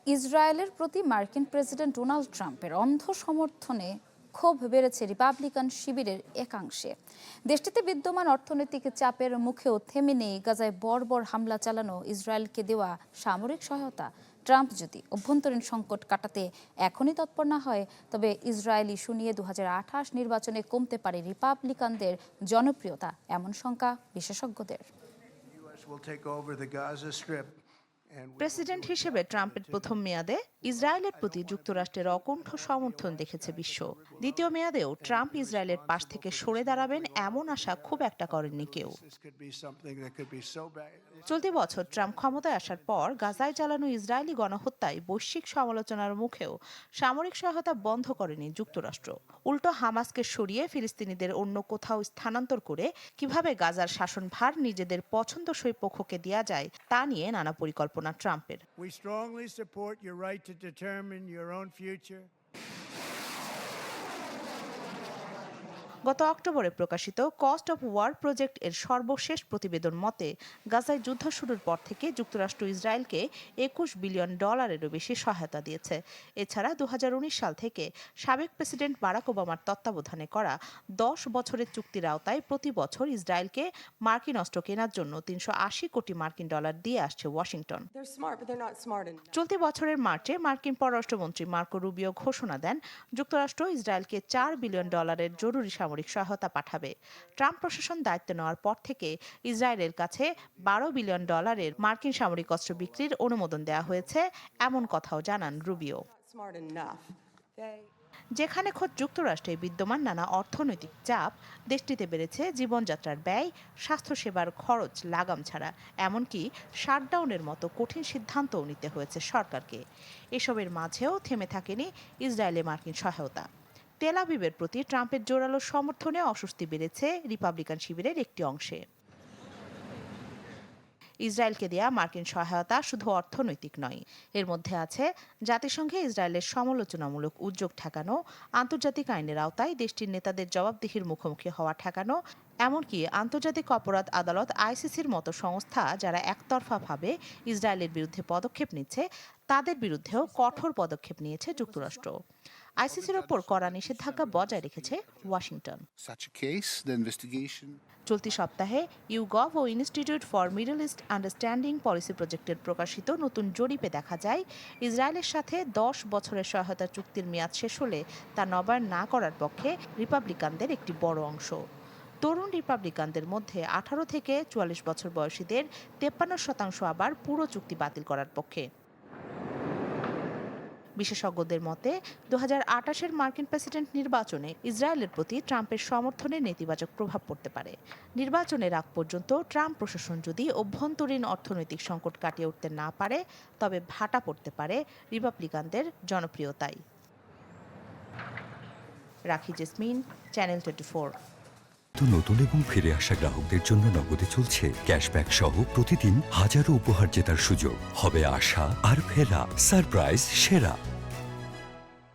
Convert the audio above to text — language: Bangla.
ইসরায়েলের প্রতি মার্কিন প্রেসিডেন্ট ডোনাল্ড ট্রাম্পের অন্ধ সমর্থনে ক্ষোভ বেড়েছে রিপাবলিকান শিবিরের একাংশে। দেশটিতে বিদ্যমান অর্থনৈতিক চাপের মুখেও থেমে নেই গাজায় বর্বর হামলা চালানো ইসরায়েলকে দেওয়া সামরিক সহায়তা। ট্রাম্প যদি অভ্যন্তরীণ সংকট কাটাতে এখনই তৎপর না হয়, তবে ইসরায়েল ইস্যু নিয়ে 2028 নির্বাচনে কমতে পারে রিপাবলিকানদের জনপ্রিয়তা, এমন শঙ্কা বিশেষজ্ঞদের। প্রেসিডেন্ট হিসেবে ট্রাম্পের প্রথম মেয়াদে ইসরায়েলের প্রতি যুক্তরাষ্ট্রের অকুণ্ঠ সমর্থন দেখেছে বিশ্ব। দ্বিতীয় মেয়াদেও ট্রাম্প ইসরায়েলের পাশ থেকে সরে দাঁড়াবেন এমন আশা খুব একটা করেননি কেউ। চলতি বছর ট্রাম্প ক্ষমতায় আসার পর গাজায় চালানো ইসরায়েলি গণহত্যায় বৈশ্বিক সমালোচনার মুখেও সামরিক সহায়তা বন্ধ করেনি যুক্তরাষ্ট্র। উল্টো হামাসকে সরিয়ে ফিলিস্তিনিদের অন্য কোথাও স্থানান্তর করে কিভাবে গাজার শাসনভার নিজেদের পছন্দসই পক্ষকে দেয়া যায় তা নিয়ে নানা পরিকল্পনা ট্রাম্পের। গত অক্টোবরে প্রকাশিত কস্ট অফ ওয়ার প্রজেক্ট এর সর্বশেষ প্রতিবেদন মতে, গাজায় যুদ্ধ শুরুর পর থেকে যুক্তরাষ্ট্র ইসরায়েলকে $21 বিলিয়ন বেশি সহায়তা দিয়েছে। এছাড়া 2019 সাল থেকে সাবেক প্রেসিডেন্ট বারাক ওবামার তত্ত্বাবধানে করা 10 বছরের চুক্তির আওতায় প্রতি বছর ইসরায়েলকে মার্কিন অস্ত্র কেনার জন্য $380 কোটি দিয়ে আসছে ওয়াশিংটন। চলতি বছরের মার্চে মার্কিন পররাষ্ট্রমন্ত্রী মার্কো রুবিও ঘোষণা দেন, যুক্তরাষ্ট্র ইসরায়েলকে $4 বিলিয়ন জরুরি সামরিক সহায়তা পাঠাবে। ট্রাম্প প্রশাসন দায়িত্ব নেওয়ার পর থেকে ইসরায়েলের কাছে $12 বিলিয়ন মার্কিন সামরিক অস্ত্র বিক্রির অনুমোদন দেওয়া হয়েছে, এমন কথাও জানান রুবিও। যেখানে খোদ যুক্তরাষ্ট্রে বিদ্যমান নানা অর্থনৈতিক চাপ, দেশটিতে বেড়েছে জীবনযাত্রার ব্যয়, স্বাস্থ্যসেবার খরচ লাগাম ছাড়া, এমনকি শাটডাউনের মতো কঠিন সিদ্ধান্তও নিতে হয়েছে সরকারকে। এসবের মাঝেও থেমে থাকেনি ইসরায়েলে মার্কিন সহায়তা। তেল আবিবের প্রতি ট্রাম্পের জোরালো সমর্থনে অস্বস্তি বেড়েছে রিপাবলিকান শিবিরের একটি অংশে। ইসরায়েলকে দেয়া মার্কিন সহায়তা শুধু অর্থনৈতিক নয়, এর মধ্যে আছে জাতিসংঘে ইসরায়েলের সমালোচনামূলক উদ্যোগ ঠেকানো, আন্তর্জাতিক আইনের আওতায় দেশটির নেতাদের জবাবদিহির মুখোমুখি হওয়া ঠেকানো, এমনকি আন্তর্জাতিক অপরাধ আদালত আইসিসির মতো সংস্থা যারা একতরফাভাবে ইসরায়েলের বিরুদ্ধে পদক্ষেপ নিচ্ছে, তাদের বিরুদ্ধেও কঠোর পদক্ষেপ নিয়েছে যুক্তরাষ্ট্র। আইসিসির ওপর কড়া নিষেধাজ্ঞা বজায় রেখেছে ওয়াশিংটন। চলতি সপ্তাহে ইউগভ ও Institute for Middle East Understanding Policy প্রজেক্টের প্রকাশিত নতুন জরিপে দেখা যায়, ইসরায়েলের সাথে 10 বছরের সহায়তা চুক্তির মেয়াদ শেষ হলে তা নবায়ন না করার পক্ষে রিপাবলিকানদের একটি বড় অংশ। তরুণ রিপাবলিকানদের মধ্যে 18 থেকে 44 বছর বয়সীদের 53% আবার পুরো চুক্তি বাতিল করার পক্ষে। বিশেষজ্ঞদের মতে 2028 মার্কিন প্রেসিডেন্ট নির্বাচনে ইসরায়েলের প্রতি ট্রাম্পের সমর্থনের নেতিবাচক প্রভাব পড়তে পারে। নির্বাচনের আগ পর্যন্ত ট্রাম্প প্রশাসন যদি অভ্যন্তরীণ অর্থনৈতিক সংকট কাটিয়ে উঠতে না পারে, তবে ভাটা পড়তে পারে রিপাবলিকানদের জনপ্রিয়তায়। রাখি জেসমিন, চ্যানেল 24। নতুন এবং ফিরে আসা গ্রাহকদের জন্য নগদে চলছে ক্যাশব্যাক সহ প্রতিদিন হাজারো উপহার জেতার সুযোগ। হবে আশা আর ফেরা, সারপ্রাইজ সেরা।